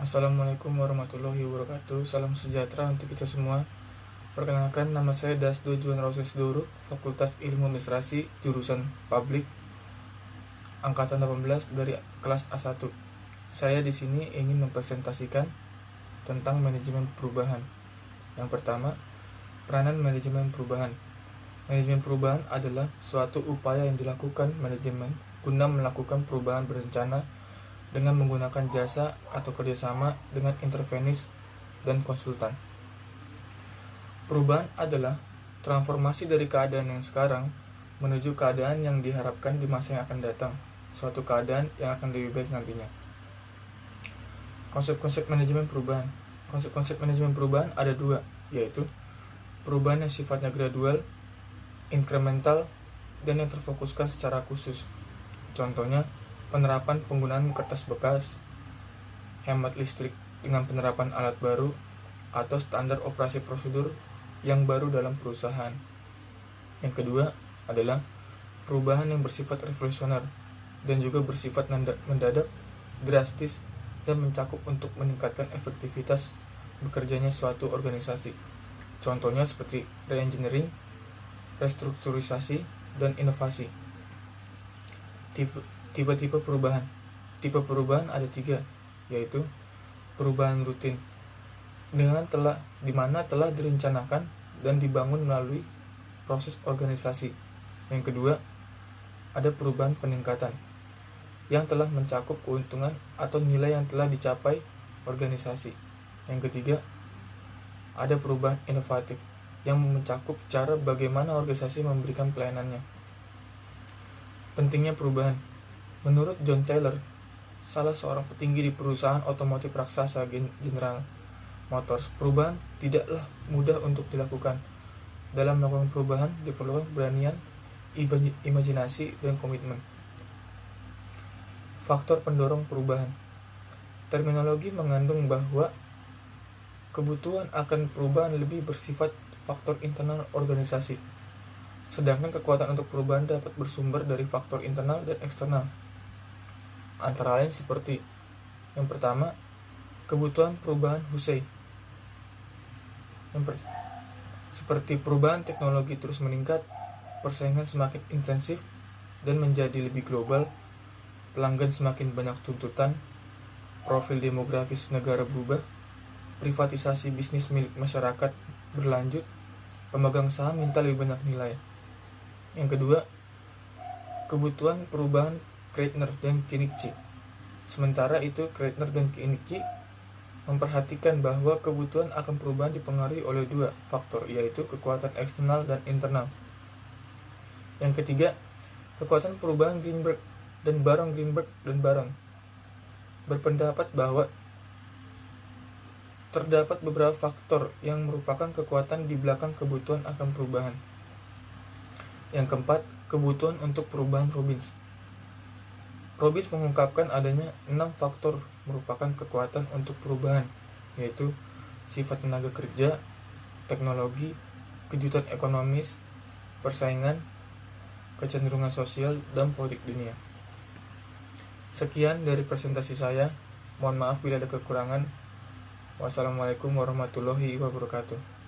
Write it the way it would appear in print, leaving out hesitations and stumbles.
Assalamualaikum warahmatullahi wabarakatuh. Salam sejahtera untuk kita semua. Perkenalkan, nama saya Dasdo Juan Roses Doro, Fakultas Ilmu Administrasi, jurusan Publik, angkatan 18 dari kelas A1. Saya di sini ingin mempresentasikan tentang manajemen perubahan. Yang pertama, peranan manajemen perubahan. Manajemen perubahan adalah suatu upaya yang dilakukan manajemen guna melakukan perubahan berencana dengan menggunakan jasa atau kerjasama dengan intervenis dan konsultan. Perubahan adalah transformasi dari keadaan yang sekarang menuju keadaan yang diharapkan di masa yang akan datang, suatu keadaan yang akan lebih baik nantinya. Konsep-konsep manajemen perubahan. Konsep-konsep manajemen perubahan ada dua, yaitu perubahan yang sifatnya gradual, inkremental, dan yang terfokuskan secara khusus. Contohnya, penerapan penggunaan kertas bekas, hemat listrik dengan penerapan alat baru, atau standar operasi prosedur yang baru dalam perusahaan. Yang kedua adalah perubahan yang bersifat revolusioner dan juga bersifat mendadak, drastis, dan mencakup untuk meningkatkan efektivitas bekerjanya suatu organisasi. Contohnya seperti re-engineering, restrukturisasi, dan inovasi. Tipe-tipe perubahan. Tipe perubahan ada 3, yaitu perubahan rutin, di mana telah direncanakan dan dibangun melalui proses organisasi. Yang kedua, ada perubahan peningkatan, yang telah mencakup keuntungan atau nilai yang telah dicapai organisasi. Yang ketiga, ada perubahan inovatif, yang mencakup cara bagaimana organisasi memberikan pelayanannya. Pentingnya perubahan. Menurut John Taylor, salah seorang petinggi di perusahaan otomotif raksasa General Motors, perubahan tidaklah mudah untuk dilakukan. Dalam melakukan perubahan diperlukan keberanian, imajinasi, dan komitmen. Faktor pendorong perubahan. Terminologi mengandung bahwa kebutuhan akan perubahan lebih bersifat faktor internal organisasi, sedangkan kekuatan untuk perubahan dapat bersumber dari faktor internal dan eksternal. Antara lain seperti yang pertama, kebutuhan perubahan Hussey. Seperti perubahan teknologi terus meningkat, persaingan semakin intensif dan menjadi lebih global, pelanggan semakin banyak tuntutan, profil demografis negara berubah, privatisasi bisnis milik masyarakat berlanjut, pemegang saham minta lebih banyak nilai. Yang kedua, kebutuhan perubahan Kreitner dan Kenichi. Sementara itu, Kreitner dan Kenichi memperhatikan bahwa kebutuhan akan perubahan dipengaruhi oleh 2 faktor, yaitu kekuatan eksternal dan internal. Yang ketiga, kekuatan perubahan Greenberg dan Baron berpendapat bahwa terdapat beberapa faktor yang merupakan kekuatan di belakang kebutuhan akan perubahan. Yang keempat, kebutuhan untuk perubahan Robbins. Robbins mengungkapkan adanya 6 faktor merupakan kekuatan untuk perubahan, yaitu sifat tenaga kerja, teknologi, kejutan ekonomis, persaingan, kecenderungan sosial, dan politik dunia. Sekian dari presentasi saya. Mohon maaf bila ada kekurangan. Wassalamualaikum warahmatullahi wabarakatuh.